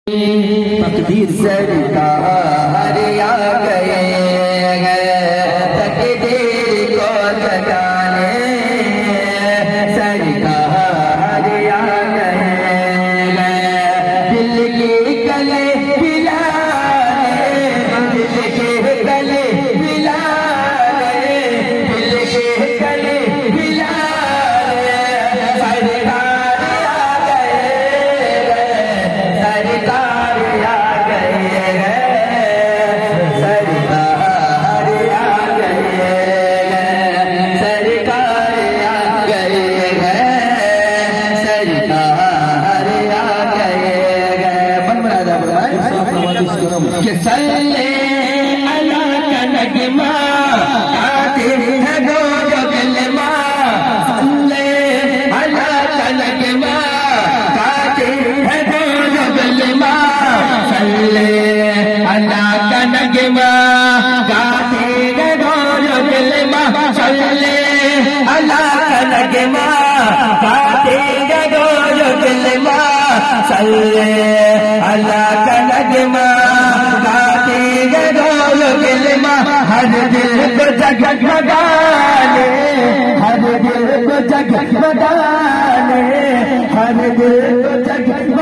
तकदीर सरकार आ गए तकदीर को जगाने सरकार आ गए दिल के गले हिलाने दिल के गले हिलाने दिल के गले हिलाने सरकार आ गए कि सल्ले अला का नगमा आते हैं दो जो कलमा सल्ले अला का नगमा आते हैं दो जो कलमा सल्ले अला का नगमा गाते हैं दो जो कलमा सल्ले अला का नगमा गाते हैं दो जो कलमा सल्ले अला का नगमा हर दिल को जगमगाने हर दिल को जगमगाने हर दिल को जगमगाने